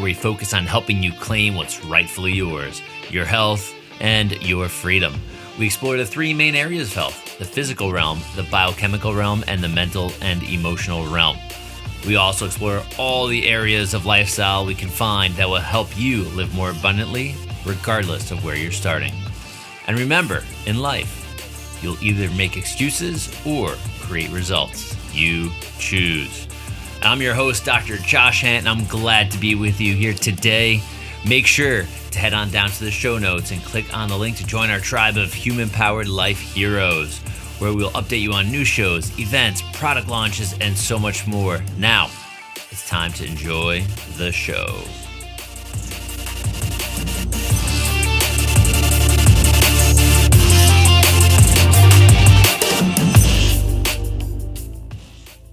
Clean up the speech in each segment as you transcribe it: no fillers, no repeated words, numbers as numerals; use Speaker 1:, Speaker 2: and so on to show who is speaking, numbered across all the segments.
Speaker 1: where we focus on helping you claim what's rightfully yours, your health and your freedom. We explore the three main areas of health: the physical realm, the biochemical realm, and the mental and emotional realm. We also explore all the areas of lifestyle we can find that will help you live more abundantly, regardless of where you're starting. And remember, in life, you'll either make excuses or create results. You choose. I'm your host, Dr. Josh Hant, and I'm glad to be with you here today. Make sure to head on down to the show notes and click on the link to join our tribe of human-powered life heroes, where we'll update you on new shows, events, product launches, and so much more. Now, it's time to enjoy the show.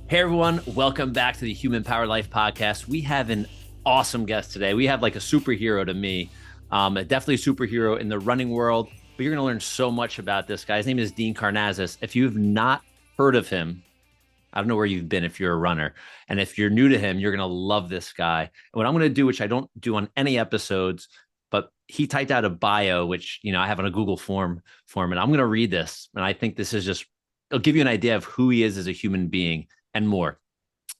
Speaker 1: Hey everyone, welcome back to the Human Powered Life podcast. We have an awesome guest today. We have like a superhero to me, definitely a superhero in the running world. But you're going to learn so much about this guy. His name is Dean Karnazes. If you've not heard of him, I don't know where you've been if you're a runner. And if you're new to him, you're going to love this guy. And what I'm going to do, which I don't do on any episodes, but he typed out a bio, which, I have on a Google form for him. And I'm going to read this. And I think this is just, it'll give you an idea of who he is as a human being and more.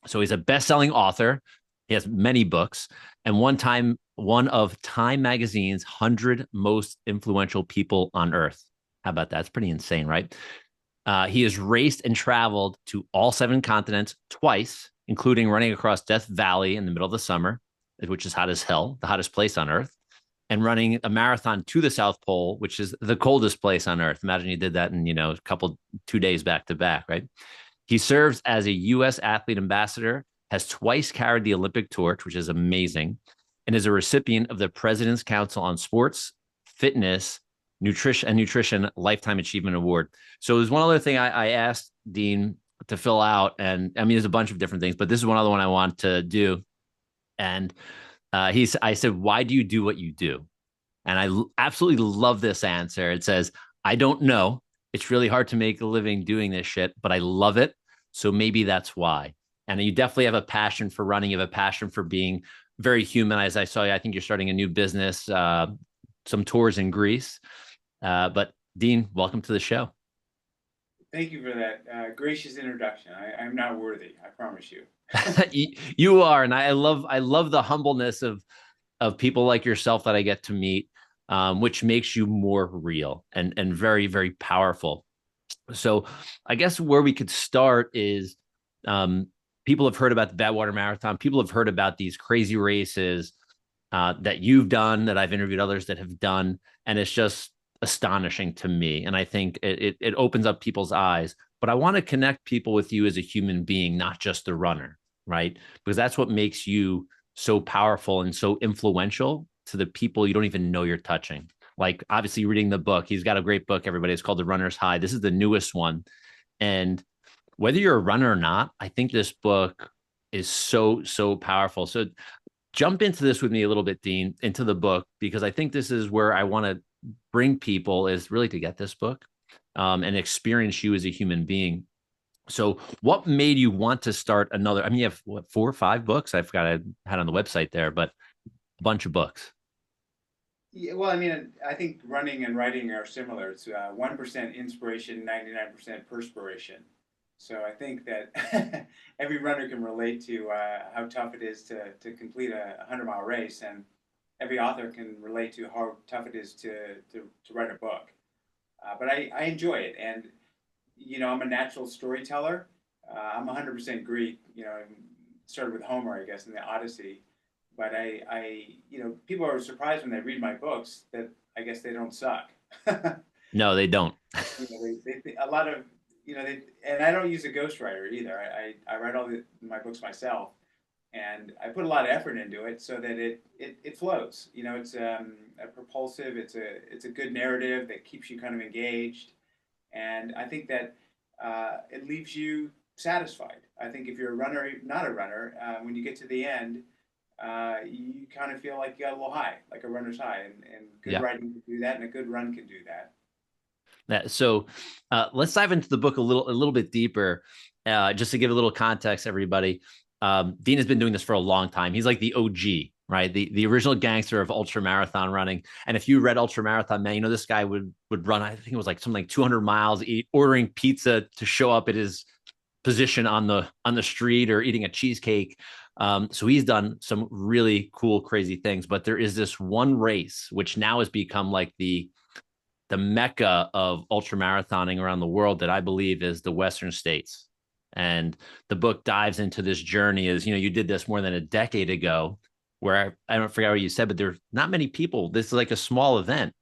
Speaker 1: So he's a best-selling author. He has many books, and one of Time Magazine's 100 most influential people on earth. How about that? It's pretty insane, right? He has raced and traveled to all 7 continents twice, including running across Death Valley in the middle of the summer, which is hot as hell, the hottest place on earth, and running a marathon to the South Pole, which is the coldest place on earth. Imagine you did that in, 2 days back to back, right? He serves as a U.S. athlete ambassador, has twice carried the Olympic torch, which is amazing, and is a recipient of the President's Council on Sports, Fitness, Nutrition Lifetime Achievement Award. So there's one other thing I asked Dean to fill out, and I mean, there's a bunch of different things, but this is one other one I want to do. And I said, why do you do what you do? And I absolutely love this answer. It says, I don't know. It's really hard to make a living doing this shit, but I love it. So maybe that's why. And you definitely have a passion for running. You have a passion for being very human. As I saw you, I think you're starting a new business, some tours in Greece. But Dean, welcome to the show.
Speaker 2: Thank you for that gracious introduction. I'm not worthy, I promise you.
Speaker 1: You are, and I love the humbleness of people like yourself that I get to meet, which makes you more real and very, very powerful. So I guess where we could start is people have heard about the Badwater Marathon. People have heard about these crazy races that you've done, that I've interviewed others that have done. And it's just astonishing to me. And I think it opens up people's eyes. But I want to connect people with you as a human being, not just the runner, right? Because that's what makes you so powerful and so influential to the people you don't even know you're touching. Like, obviously, reading the book, he's got a great book, everybody. It's called The Runner's High. This is the newest one. And whether you're a runner or not, I think this book is so, so powerful. So jump into this with me a little bit, Dean, into the book, because I think this is where I want to bring people, is really to get this book and experience you as a human being. So what made you want to start another? I mean, you have 4 or 5 books? I forgot I had on the website there, but a bunch of books.
Speaker 2: Yeah, well, I mean, I think running and writing are similar. It's 1% inspiration, 99% perspiration. So I think that every runner can relate to how tough it is to complete a 100-mile race, and every author can relate to how tough it is to write a book. But I enjoy it, and I'm a natural storyteller. I'm 100% Greek. Started with Homer, I guess, in the Odyssey. But people are surprised when they read my books that I guess they don't suck.
Speaker 1: No, they don't.
Speaker 2: They a lot of, and I don't use a ghostwriter either. I write all my books myself, and I put a lot of effort into it so that it flows. It's a propulsive. It's a good narrative that keeps you kind of engaged, and I think that it leaves you satisfied. I think if you're a runner, not a runner, when you get to the end, you kind of feel like you got a little high, like a runner's high, and good writing can do that, and a good run can do that.
Speaker 1: So let's dive into the book a little bit deeper, just to give a little context, everybody. Dean has been doing this for a long time. He's like the OG, right? The original gangster of ultramarathon running. And if you read Ultramarathon Man, you know this guy would run. I think it was like something like 200 miles, ordering pizza to show up at his position on the street or eating a cheesecake. So he's done some really cool, crazy things. But there is this one race which now has become like the mecca of ultramarathoning around the world that I believe is the Western states. And the book dives into this journey as, you did this more than a decade ago, where I don't forget what you said, but there's not many people. This is like a small event.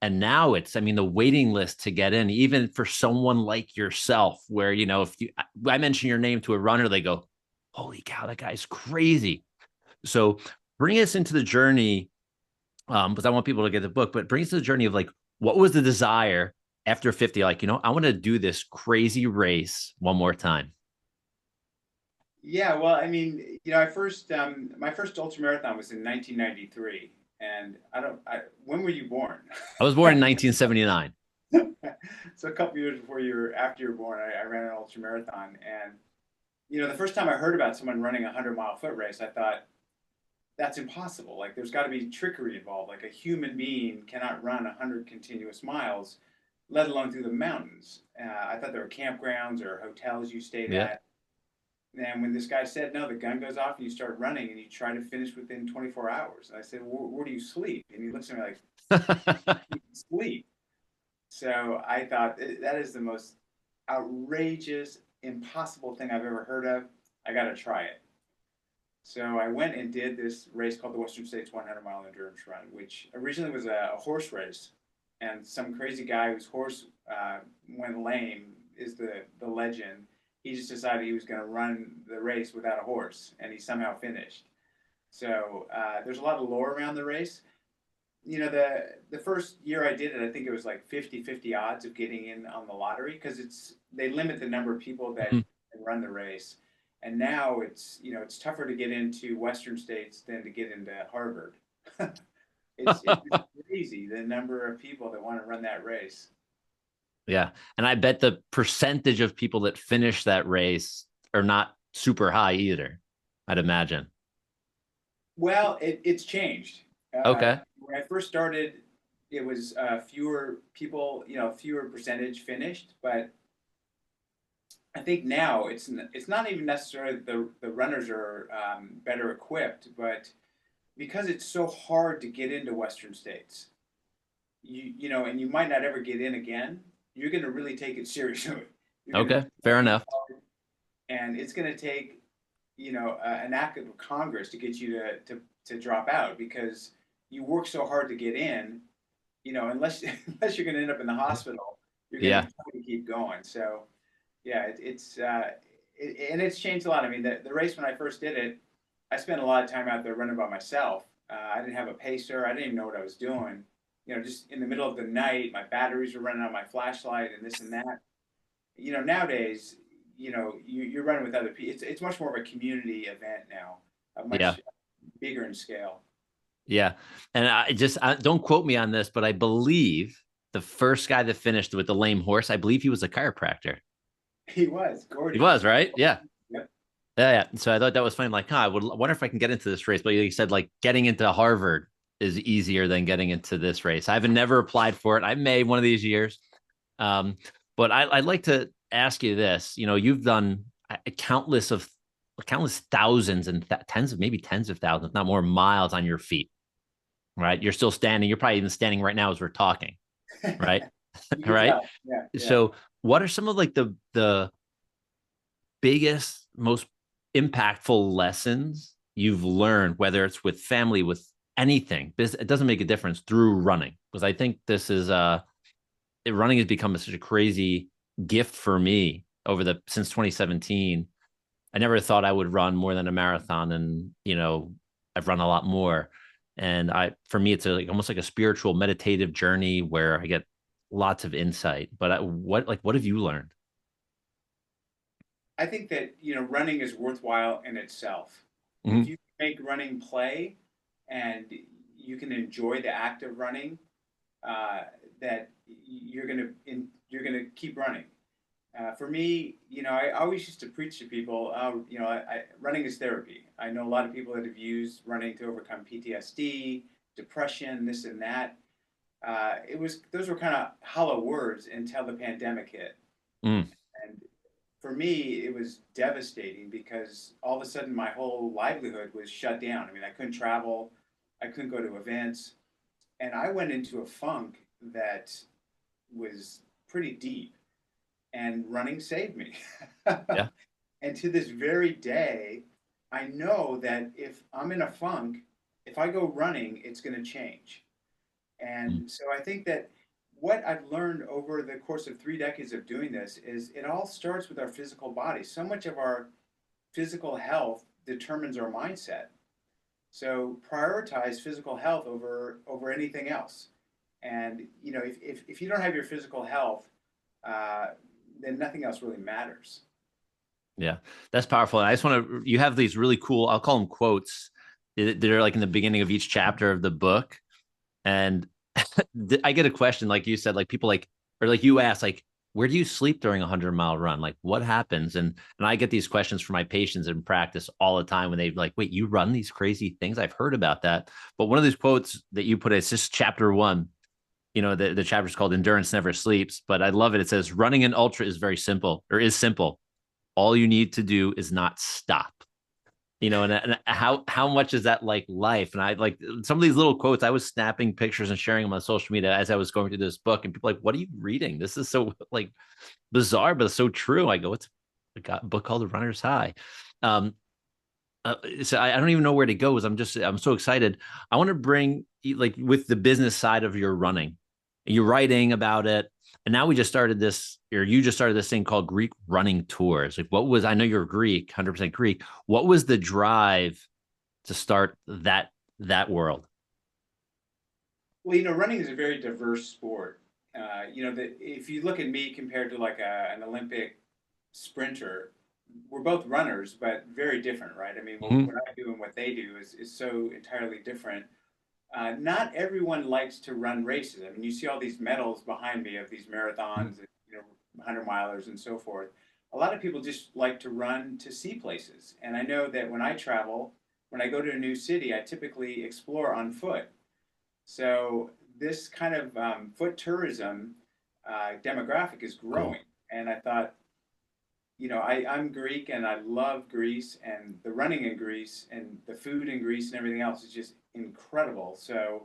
Speaker 1: And now it's, I mean, the waiting list to get in, even for someone like yourself, where, if I mention your name to a runner, they go, holy cow, that guy's crazy. So bring us into the journey, because I want people to get the book, but bring us to the journey of like, what was the desire after 50? Like, I want to do this crazy race one more time.
Speaker 2: Yeah, well, I mean, I first my first ultramarathon was in 1993, and when were you born?
Speaker 1: I was born in 1979.
Speaker 2: So a couple years after you were born, I ran an ultramarathon, and the first time I heard about someone running a 100-mile foot race, I thought that's impossible. Like, there's got to be trickery involved. Like, a human being cannot run 100 continuous miles, let alone through the mountains. I thought there were campgrounds or hotels you stayed
Speaker 1: Yeah.
Speaker 2: at. And when this guy said, no, the gun goes off and you start running and you try to finish within 24 hours. And I said, where do you sleep? And he looks at me like, you sleep. So I thought that is the most outrageous, impossible thing I've ever heard of. I got to try it. So I went and did this race called the Western States 100-mile endurance run, which originally was a horse race. And some crazy guy whose horse went lame is the legend. He just decided he was going to run the race without a horse, and he somehow finished. So there's a lot of lore around the race. The first year I did it, I think it was like 50-50 odds of getting in on the lottery, because they limit the number of people that can run the race. And now it's tougher to get into Western states than to get into Harvard. It's crazy the number of people that want to run that race.
Speaker 1: Yeah. And I bet the percentage of people that finish that race are not super high either, I'd imagine.
Speaker 2: Well, it's changed.
Speaker 1: Okay.
Speaker 2: When I first started, it was fewer people, fewer percentage finished. But I think now it's not even necessarily the runners are better equipped, but because it's so hard to get into Western states, and you might not ever get in again. You're going to really take it seriously. You're going to
Speaker 1: Okay. Fair enough.
Speaker 2: and it's going to take an act of Congress to get you to drop out, because you work so hard to get in. Unless unless you're going to end up in the hospital, you're going to
Speaker 1: Yeah.
Speaker 2: try to keep going. So yeah, and it's changed a lot. I mean, the race when I first did it, I spent a lot of time out there running by myself. I didn't have a pacer. I didn't even know what I was doing. Just in the middle of the night, my batteries were running on my flashlight and this and that. Nowadays, you're running with other people. It's much more of a community event now,
Speaker 1: Yeah.
Speaker 2: much bigger in scale.
Speaker 1: Yeah. And don't quote me on this, but I believe the first guy that finished with the lame horse, I believe he was a chiropractor.
Speaker 2: He was
Speaker 1: He
Speaker 2: Gordy.
Speaker 1: was, right? Yeah.
Speaker 2: Yep.
Speaker 1: Yeah. So I thought that was funny. Like, I wonder if I can get into this race. But you said like getting into Harvard is easier than getting into this race. I've never applied for it. I may one of these years. Um, but I'd like to ask you this. You've done countless thousands and tens of maybe tens of thousands, not more miles on your feet, right? You're still standing. You're probably even standing right now as we're talking, right?
Speaker 2: You can
Speaker 1: Right.
Speaker 2: tell. Yeah, yeah.
Speaker 1: So what are some of like the biggest, most impactful lessons you've learned, whether it's with family, with anything? It doesn't make a difference through running, because I think this is running has become such a crazy gift for me since 2017. I never thought I would run more than a marathon, and I've run a lot more. And for me, it's almost like a spiritual meditative journey where I get lots of insight. But what have you learned?
Speaker 2: I think that running is worthwhile in itself. If
Speaker 1: Mhm.
Speaker 2: you make running play, and you can enjoy the act of running, that you're gonna keep running. For me, I always used to preach to people, running is therapy. I know a lot of people that have used running to overcome PTSD, depression, this and that. Those were kind of hollow words until the pandemic hit.
Speaker 1: Mm,
Speaker 2: And for me, it was devastating because all of a sudden my whole livelihood was shut down. I mean, I couldn't travel, I couldn't go to events, and I went into a funk that was pretty deep, and running saved me.
Speaker 1: yeah.
Speaker 2: And to this very day, I know that if I'm in a funk, if I go running, it's going to change.
Speaker 1: Mm,
Speaker 2: And so I think that what I've learned over the course of 3 decades of doing this is it all starts with our physical body. So much of our physical health determines our mindset. So prioritize physical health over anything else. And if you don't have your physical health, uh, then nothing else really matters.
Speaker 1: yeah, that's powerful. And I just want to, you have these really cool, I'll call them quotes that are like in the beginning of each chapter of the book. And I get a question, like you said, like people like, or like you asked, like, where do you sleep during a 100-mile run? Like, what happens? And I get these questions from my patients in practice all the time when they like, wait, you run these crazy things? I've heard about that. But one of these quotes that you put, it's just chapter one. The chapter is called Endurance Never Sleeps, but I love it. It says running an ultra is very simple, or is simple. All you need to do is not stop. And how much is that like life? And I like some of these little quotes. I was snapping pictures and sharing them on social media as I was going through this book, and people are like, "What are you reading? This is so like bizarre, but it's so true." I go, "It's a book called The Runner's High." Um, so I don't even know where to go. Because I'm so excited. I want to bring like with the business side of your running, you're writing about it, and now we just started this, or you just started this thing called Greek running tours. Like, what was? I know you're Greek, 100% Greek. What was the drive to start that world?
Speaker 2: Well, running is a very diverse sport. If you look at me compared to like an Olympic sprinter, we're both runners, but very different, right? I mean,
Speaker 1: Mm-hmm.
Speaker 2: what I do and what they do is so entirely different. Not everyone likes to run races. I mean, you see all these medals behind me of these marathons, and, 100 milers and so forth. A lot of people just like to run to see places. And I know that when I travel, when I go to a new city, I typically explore on foot. So this kind of foot tourism demographic is
Speaker 1: Cool.
Speaker 2: growing. And I thought, I'm Greek and I love Greece, and the running in Greece and the food in Greece and everything else is just incredible. So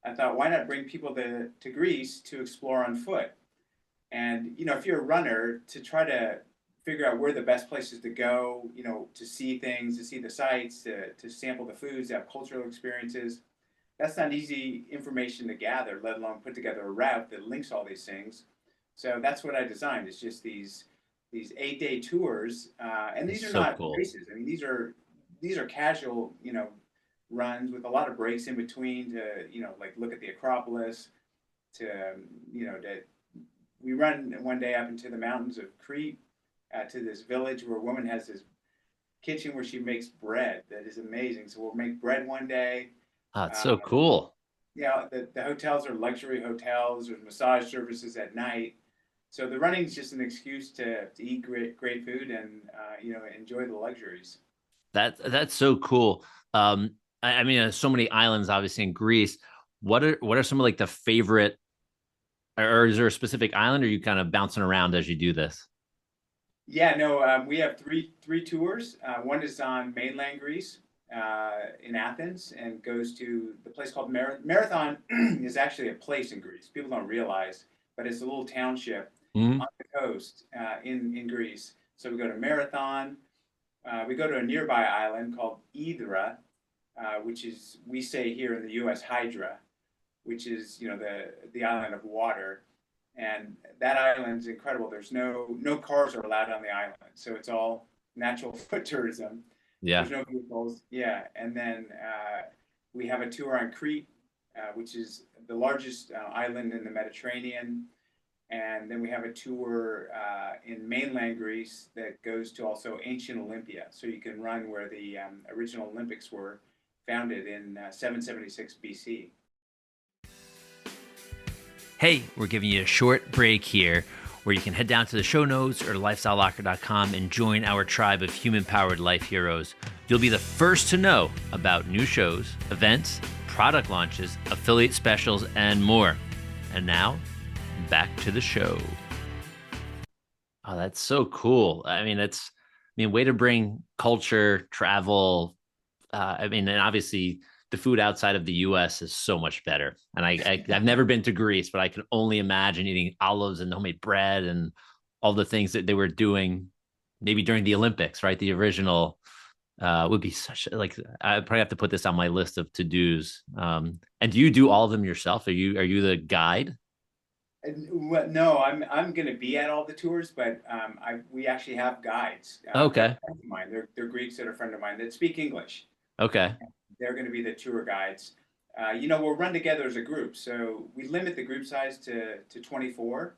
Speaker 2: I thought, why not bring people to Greece to explore on foot? And, if you're a runner, to try to figure out where the best places to go, to see things, to see the sights, to sample the foods, to have cultural experiences, that's not easy information to gather, let alone put together a route that links all these things. So that's what I designed. It's just these 8-day tours, and
Speaker 1: That's
Speaker 2: these are
Speaker 1: so
Speaker 2: not
Speaker 1: cool.
Speaker 2: races. I mean, these are casual, runs with a lot of breaks in between to, like look at the Acropolis. To to we run one day up into the mountains of Crete, to this village where a woman has this kitchen where she makes bread that is amazing. So we'll make bread one day.
Speaker 1: Oh, it's
Speaker 2: Uh,
Speaker 1: so cool.
Speaker 2: the hotels are luxury hotels. There's massage services at night. So the running is just an excuse to eat great food and enjoy the luxuries.
Speaker 1: That's so cool. I mean, there's so many islands, obviously in Greece. What are some of like the favorite, or is there a specific island, or are you kind of bouncing around as you do this?
Speaker 2: Yeah, no, we have three tours. One is on mainland Greece, in Athens, and goes to the place called Marathon. Is actually a place in Greece. People don't realize, but it's a little township
Speaker 1: Mm-hmm.
Speaker 2: on the coast, in Greece. So we go to Marathon. We go to a nearby island called Hydra, which is, we say here in the U.S., Hydra, which is, the island of water. And that island's incredible. There's no cars are allowed on the island, so it's all natural foot tourism.
Speaker 1: Yeah.
Speaker 2: There's no vehicles. Yeah, and then we have a tour on Crete, which is the largest island in the Mediterranean. And then we have a tour in mainland Greece that goes to also ancient Olympia. So you can run where the original Olympics were founded in 776 BC.
Speaker 1: Hey, we're giving you a short break here. where you can head down to the show notes or lifestylelocker.com and join our tribe of human-powered life heroes. You'll be the first to know about new shows, events, product launches, affiliate specials, and more. And now, back to the show. Oh, that's so cool. Way to bring culture, travel. And obviously the food outside of the US is so much better. And I've never been to Greece, but I can only imagine eating olives and homemade bread and all the things that they were doing maybe during the Olympics, right? The original would be such like I probably have to put this on my list of to-dos. And do you do all of them yourself? Are you the guide?
Speaker 2: No, I'm going to be at all the tours, but we actually have guides. They're
Speaker 1: Okay.
Speaker 2: friends of mine. They're Greeks that are a friend of mine that speak English.
Speaker 1: Okay.
Speaker 2: They're going to be the tour guides. We'll run together as a group, so we limit the group size to 24.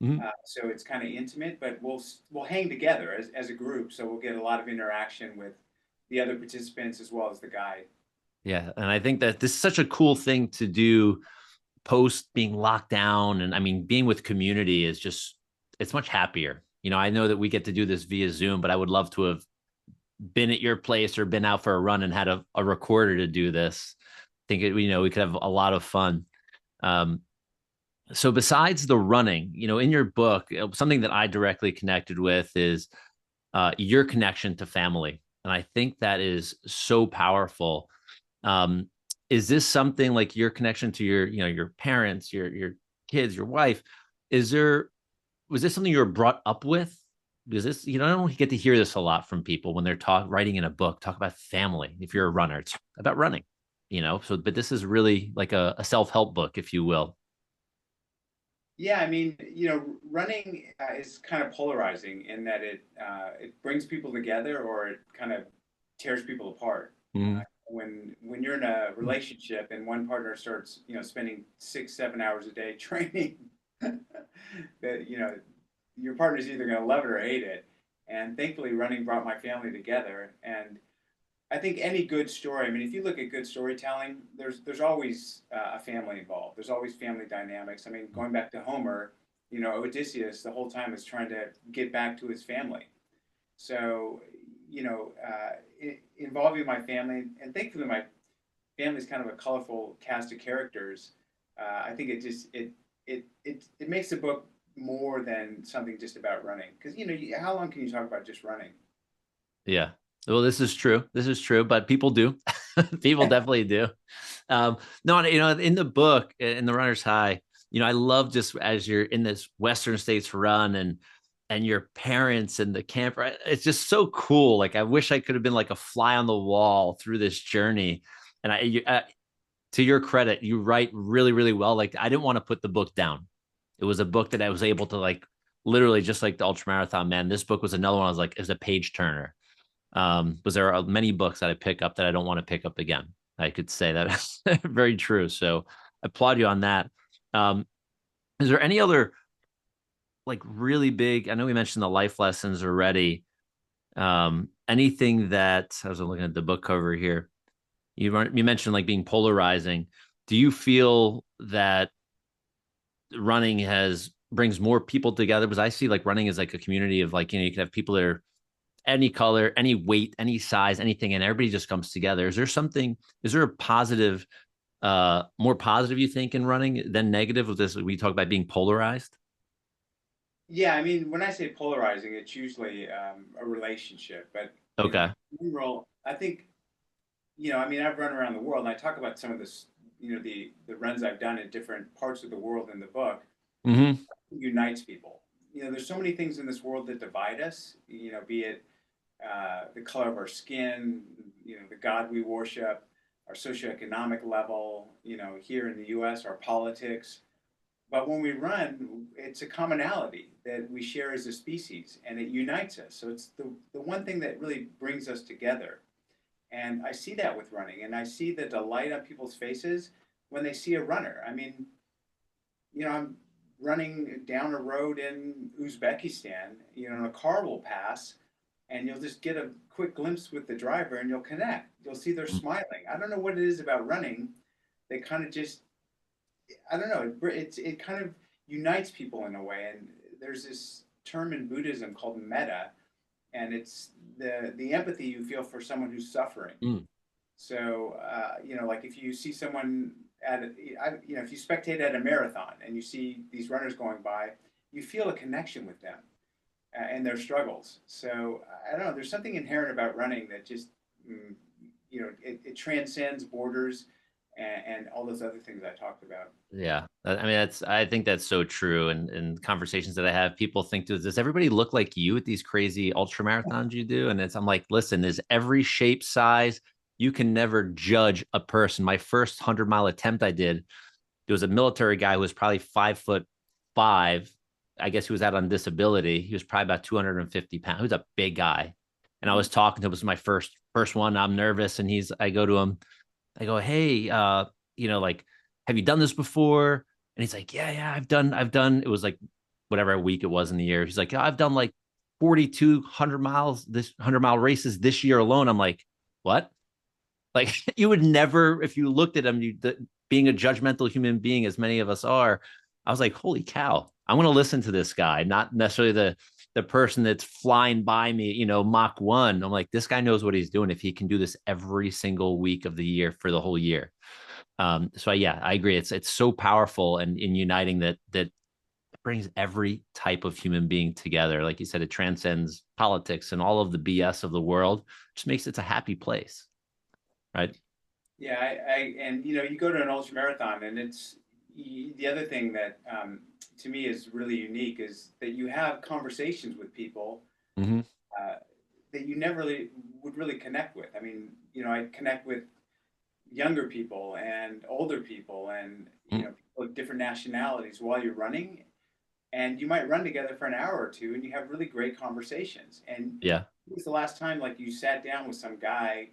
Speaker 1: Mhm.
Speaker 2: So it's kind of intimate, but we'll hang together as a group, so we'll get a lot of interaction with the other participants as well as the guide.
Speaker 1: Yeah. And I think that this is such a cool thing to do post being locked down. And I mean, being with community is just, it's much happier. I know that we get to do this via Zoom, but I would love to have been at your place or been out for a run and had a recorder to do this. I think we could have a lot of fun. Um, so besides the running, in your book, something that I directly connected with is your connection to family. And I think that is so powerful. Um, is this something like your connection to your parents, your kids, your wife? Was this something you were brought up with? Because this, I don't get to hear this a lot from people when they're writing in a book, talk about family. If you're a runner, it's about running, So, but this is really like a self-help book, if you will.
Speaker 2: Yeah, I mean, running is kind of polarizing in that it brings people together or it kind of tears people apart.
Speaker 1: Mhm.
Speaker 2: When you're in a relationship and one partner starts, spending 6, 7 hours a day training, that your partner's either going to love it or hate it. And thankfully, running brought my family together. And I think any good story. I mean, if you look at good storytelling, there's always a family involved. There's always family dynamics. I mean, going back to Homer, Odysseus the whole time is trying to get back to his family. So, involving my family, and thankfully my family's kind of a colorful cast of characters. I think it makes the book more than something just about running. Because how long can you talk about just running?
Speaker 1: Yeah. Well, this is true. This is true, but people do. People definitely do. No, in the book, in the runner's high, I love just as you're in this Western States run and your parents and the camper. It's just so cool. Like I wish I could have been like a fly on the wall through this journey. And to your credit, you write really, really well. Like I didn't want to put the book down. It was a book that I was able to like literally just like the Ultramarathon Man. This book was another one. I was like, it was a page turner. Because there are many books that I pick up that I don't want to pick up again. I could say that very true. So I applaud you on that. Um, is there any other like really big? I know we mentioned the life lessons already. Anything that I was looking at the book cover here. You mentioned like being polarizing. Do you feel that running has brings more people together? Because I see like running as like a community of like you can have people that are any color, any weight, any size, anything, and everybody just comes together. Is there a positive, more positive you think in running than negative with this? We talk about being polarized.
Speaker 2: Yeah, I mean, when I say polarizing, it's usually a relationship. But
Speaker 1: Okay.
Speaker 2: in general, I think I mean, I've run around the world, and I talk about some of this, the runs I've done in different parts of the world in the book.
Speaker 1: Mm-hmm.
Speaker 2: Unites people. There's so many things in this world that divide us. Be it the color of our skin, the God we worship, our socioeconomic level. Here in the U.S., our politics. But when we run, it's a commonality that we share as a species, and it unites us. So it's the one thing that really brings us together. And I see that with running, and I see the delight on people's faces when they see a runner. I mean, I'm running down a road in Uzbekistan, and a car will pass, and you'll just get a quick glimpse with the driver, and you'll connect. You'll see they're smiling. I don't know what it is about running. They kind of just, I don't know. It kind of unites people in a way, and there's this term in Buddhism called metta, and it's the empathy you feel for someone who's suffering.
Speaker 1: Mm.
Speaker 2: So, like if you see someone if you spectate at a marathon and you see these runners going by, you feel a connection with them and their struggles. So I don't know. There's something inherent about running that just, mm, it transcends borders and all those other things I talked about.
Speaker 1: Yeah. I mean, I think that's so true. And conversations that I have, people think, does everybody look like you at these crazy ultra marathons you do? And I'm like, listen, there's every shape, size. You can never judge a person. My first 100-mile attempt I did, there was a military guy who was probably 5'5". I guess he was out on disability. He was probably about 250 pounds. He was a big guy. And I was talking to him. It was my first one. I'm nervous. And I go to him, I go, hey, like, have you done this before? And he's like, yeah, I've done. It was like whatever week it was in the year. He's like, yeah, I've done like 4,200 miles, this 100-mile races this year alone. I'm like, what? Like you would never, if you looked at him, being a judgmental human being, as many of us are, I was like, holy cow, I'm going to listen to this guy, not necessarily the person that's flying by me, Mach 1. I'm like, this guy knows what he's doing if he can do this every single week of the year for the whole year. So yeah, I agree. It's so powerful and in uniting that brings every type of human being together. Like you said, it transcends politics and all of the BS of the world, just makes it a happy place, right?
Speaker 2: Yeah, and you go to an ultra marathon, and the other thing that to me is really unique is that you have conversations with people
Speaker 1: Mm-hmm.
Speaker 2: uh, that you never really would really connect with. I mean, I connect with younger people and older people, and people of different nationalities while you're running, and you might run together for an hour or two, and you have really great conversations. And
Speaker 1: Yeah.
Speaker 2: when was the last time like you sat down with some guy,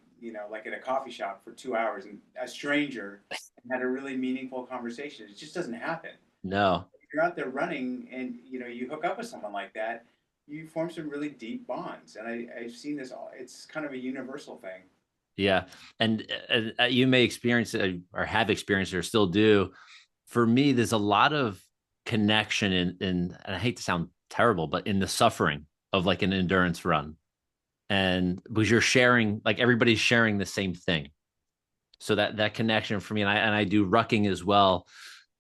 Speaker 2: like at a coffee shop for 2 hours, and a stranger, and had a really meaningful conversation? It just doesn't happen.
Speaker 1: No.
Speaker 2: If you're out there running and you hook up with someone like that, you form some really deep bonds. And I've seen this all. It's kind of a universal thing.
Speaker 1: Yeah. And you may experience it or have experienced it or still do. For me, there's a lot of connection and I hate to sound terrible, but in the suffering of like an endurance run. And because you're sharing, like everybody's sharing the same thing. So that connection for me, and I do rucking as well,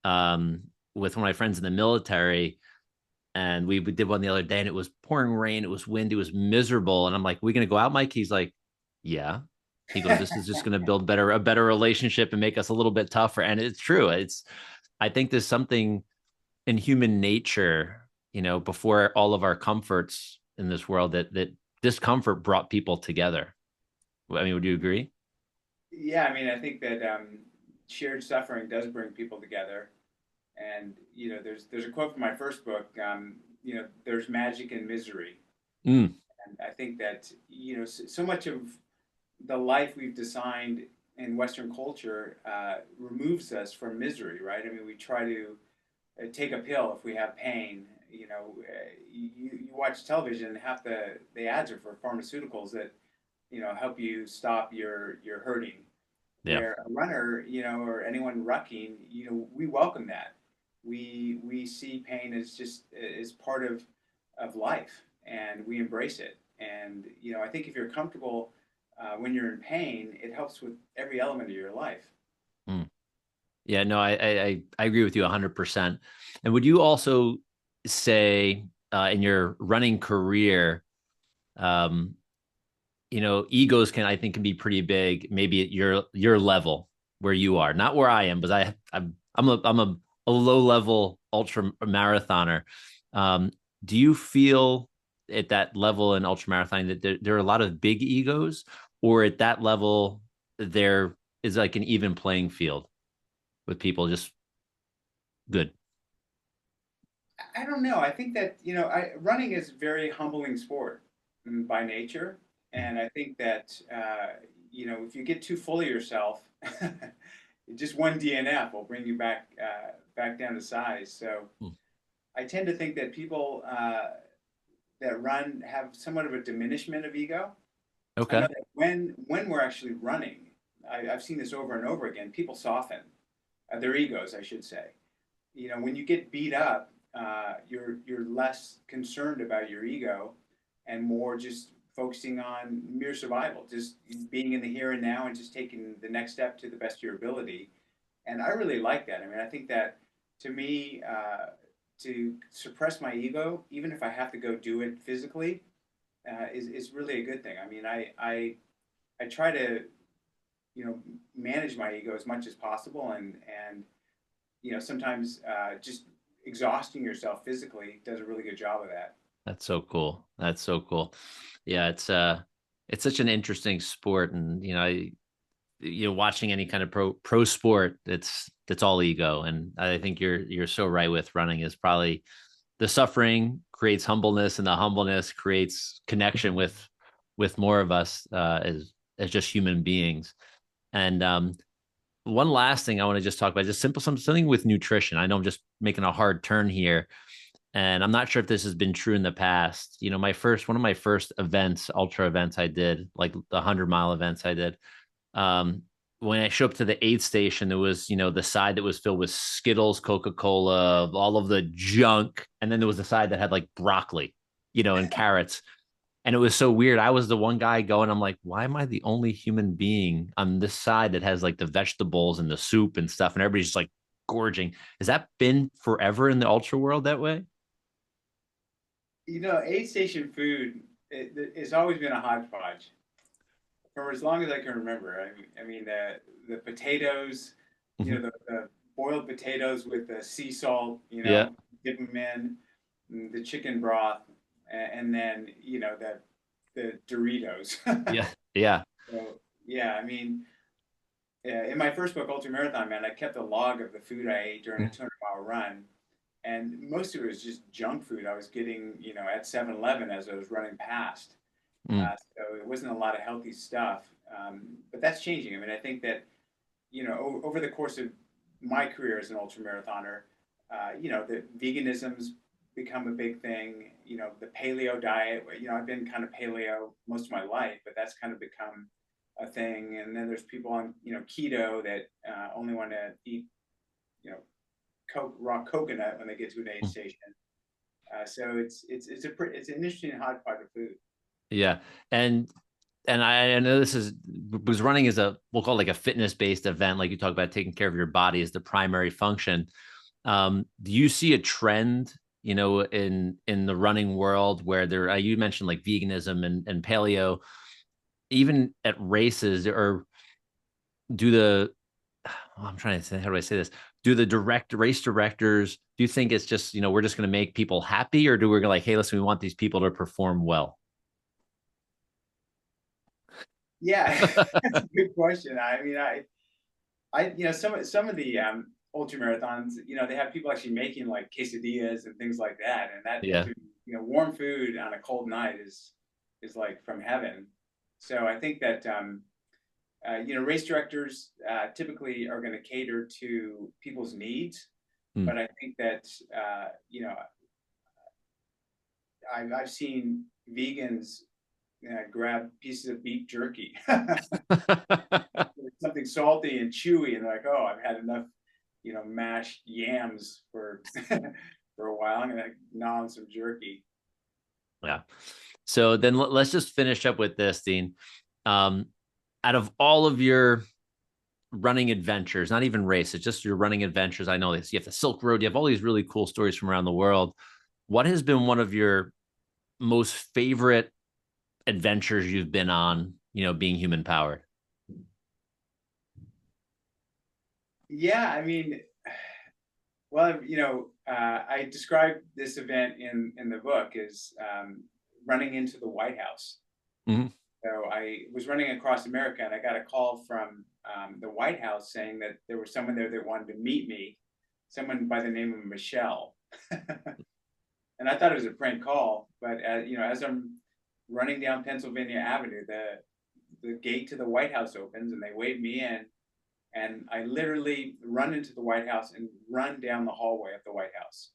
Speaker 1: um, with one of my friends in the military. And we did one the other day and it was pouring rain, it was wind, it was miserable. And I'm like, we gonna go out, Mike? He's like, yeah. He goes, this is just gonna build a better relationship and make us a little bit tougher. And it's true. I think there's something in human nature, before all of our comforts in this world, that discomfort brought people together. I mean, would you agree?
Speaker 2: Yeah, I mean, I think that shared suffering does bring people together. And there's a quote from my first book. There's magic in misery,
Speaker 1: Mm,
Speaker 2: and I think that so much of the life we've designed in Western culture removes us from misery, right? I mean, we try to take a pill if we have pain. You watch television, and half the ads are for pharmaceuticals that help you stop your hurting.
Speaker 1: yeah.
Speaker 2: Where a runner, or anyone rucking, we welcome that. We see pain as just as part of life, and we embrace it. And I think if you're comfortable when you're in pain, it helps with every element of your life.
Speaker 1: Mm. Yeah, no, I agree with you 100%. And would you also say, in your running career, um, egos can be pretty big, maybe at your level where you are, not where I am, but I'm a low level ultra marathoner. Um, do you feel at that level in ultra marathon that there are a lot of big egos, or at that level there is like an even playing field with people just good?
Speaker 2: I don't know. I think that running is a very humbling sport by nature, and I think that if you get too full of yourself, just one DNF will bring you back down to size. So
Speaker 1: Hmm.
Speaker 2: I tend to think that people that run have somewhat of a diminishment of ego. I know
Speaker 1: Okay.
Speaker 2: that when we're actually running, I've seen this over and over again. People soften their egos, I should say. When you get beat up, you're less concerned about your ego and more just focusing on mere survival, just being in the here and now and just taking the next step to the best of your ability. And I really like that. I mean, I think that to me, to suppress my ego, even if I have to go do it physically, is really a good thing. I mean, I try to manage my ego as much as possible, and sometimes just exhausting yourself physically does a really good job of that.
Speaker 1: That's so cool. That's so cool. Yeah, it's such an interesting sport, and watching any kind of pro sport, it's all ego, and I think you're so right with running is probably the suffering creates humbleness, and the humbleness creates connection with more of us as just human beings. And one last thing I want to just talk about, just something with nutrition. I know I'm just making a hard turn here, and I'm not sure if this has been true in the past. One of my first events, ultra events I did, like the 100-mile events I did. Um, when I showed up to the aid station, there was, the side that was filled with Skittles, Coca-Cola, all of the junk. And then there was the side that had like broccoli, and carrots. And it was so weird. I was the one guy going, I'm like, why am I the only human being on this side that has like the vegetables and the soup and stuff? And everybody's just like gorging. Has that been forever in the ultra world that way?
Speaker 2: Aid station food, it's always been a hodgepodge for as long as I can remember. I mean the potatoes,
Speaker 1: Mhm.
Speaker 2: the boiled potatoes with the sea salt,
Speaker 1: Yeah.
Speaker 2: dip them in, the chicken broth, and then the Doritos.
Speaker 1: Yeah. Yeah.
Speaker 2: So yeah, I mean, in my first book, Ultramarathon Man, I kept a log of the food I ate during a 200-mile run, and most of it was just junk food I was getting, at 7-Eleven as I was running past.
Speaker 1: Mm.
Speaker 2: So it wasn't a lot of healthy stuff, but that's changing. I mean, I think that over the course of my career as an ultramarathoner, the veganism's become a big thing. The paleo diet. I've been kind of paleo most of my life, but that's kind of become a thing. And then there's people on keto that only want to eat you know raw coconut when they get to an aid station. So it's an interesting hodgepodge of food.
Speaker 1: Yeah. And I know this is because running is we'll call it like a fitness based event, like you talk about taking care of your body is the primary function. Do you see a trend, in the running world where you mentioned like veganism and paleo, even at races, or do I'm trying to say, how do I say this? Do the race directors, do you think it's just, we're just going to make people happy, or do we're like, hey, listen, we want these people to perform well?
Speaker 2: Yeah, that's a good question. I mean, some of the ultra marathons, they have people actually making like quesadillas and things like that, and that
Speaker 1: Yeah.
Speaker 2: to warm food on a cold night is like from heaven. So I think that race directors typically are going to cater to people's needs,
Speaker 1: Hmm.
Speaker 2: but I think that I've seen vegans grab pieces of beef jerky, something salty and chewy, and they're like, oh, I've had enough, mashed yams for for a while. I'm gonna gnaw on some jerky.
Speaker 1: Yeah. So then let's just finish up with this, Dean. Um, Out of all of your running adventures, not even races, just your running adventures, I know this. You have the Silk Road, you have all these really cool stories from around the world. What has been one of your most favorite adventures you've been on, being human powered?
Speaker 2: Yeah, I mean, well, I described this event in the book as running into the White House.
Speaker 1: Mm-hmm.
Speaker 2: So I was running across America, and I got a call from the White House saying that there was someone there that wanted to meet me, someone by the name of Michelle. And I thought it was a prank call, but as I'm running down Pennsylvania Avenue, the gate to the White House opens, and they wave me in, and I literally run into the White House and run down the hallway of the White House.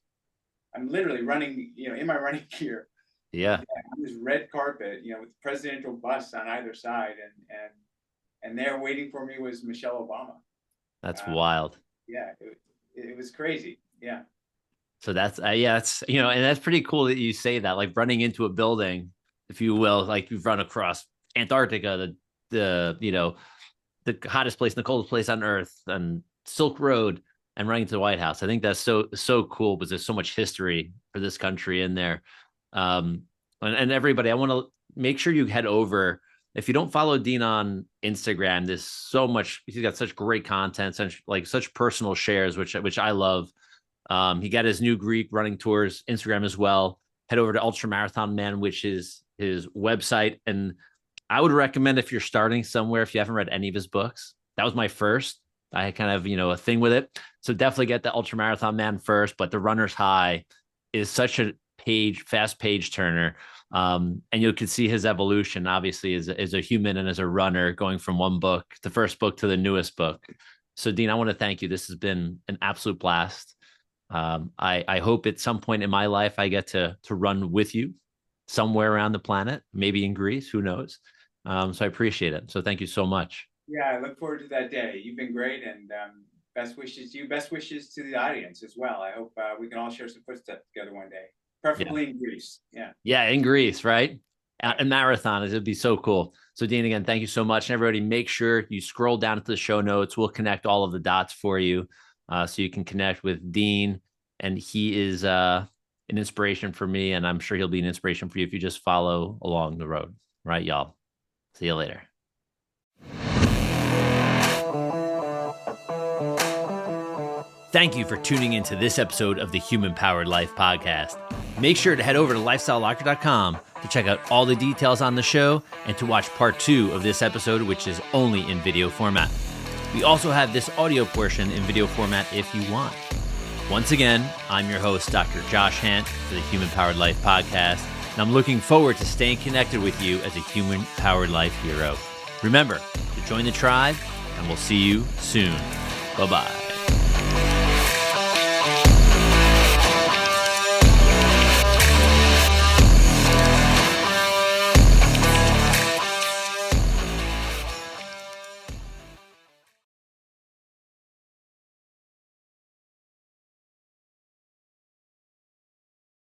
Speaker 2: I'm literally running, in my running gear,
Speaker 1: Yeah,
Speaker 2: on this red carpet, with presidential busts on either side, and there waiting for me was Michelle Obama.
Speaker 1: that's
Speaker 2: Uh,
Speaker 1: wild.
Speaker 2: yeah, it was crazy. Yeah.
Speaker 1: So that's yeah, that's and that's pretty cool that you say that. Like running into a building, if you will, like you've run across Antarctica, the hottest place and the coldest place on Earth, and Silk Road, and running to the White House. I think that's so cool because there's so much history for this country in there. And everybody, I want to make sure you head over. If you don't follow Dean on Instagram, there's so much. He's got such great content, such personal shares, which I love. He got his new Greek running tours Instagram as well. Head over to Ultramarathon Man, which is his website. And I would recommend, if you're starting somewhere, if you haven't read any of his books, that was my first. I had kind of, a thing with it. So definitely get the Ultramarathon Man first, but the Runner's High is such a fast page turner. And you can see his evolution, obviously, as a human and as a runner, going from one book, the first book, to the newest book. So Dean, I want to thank you. This has been an absolute blast. I hope at some point in my life I get to run with you somewhere around the planet, maybe in Greece, who knows? So I appreciate it. So thank you so much.
Speaker 2: Yeah, I look forward to that day. You've been great, and best wishes to you. Best wishes to the audience as well. I hope we can all share some footsteps together one day, preferably in Greece. Yeah.
Speaker 1: Yeah, in Greece, right? And marathon, it'd be so cool. So Dean, again, thank you so much. And everybody, make sure you scroll down to the show notes. We'll connect all of the dots for you, so you can connect with Dean. And he is an inspiration for me, and I'm sure he'll be an inspiration for you if you just follow along the road. Right, y'all? See you later. Thank you for tuning into this episode of the Human Powered Life podcast. Make sure to head over to lifestylelocker.com to check out all the details on the show and to watch part 2 of this episode, which is only in video format. We also have this audio portion in video format if you want. Once again, I'm your host, Dr. Josh Hant, for the Human Powered Life podcast, and I'm looking forward to staying connected with you as a Human Powered Life hero. Remember to join the tribe, and we'll see you soon. Bye-bye.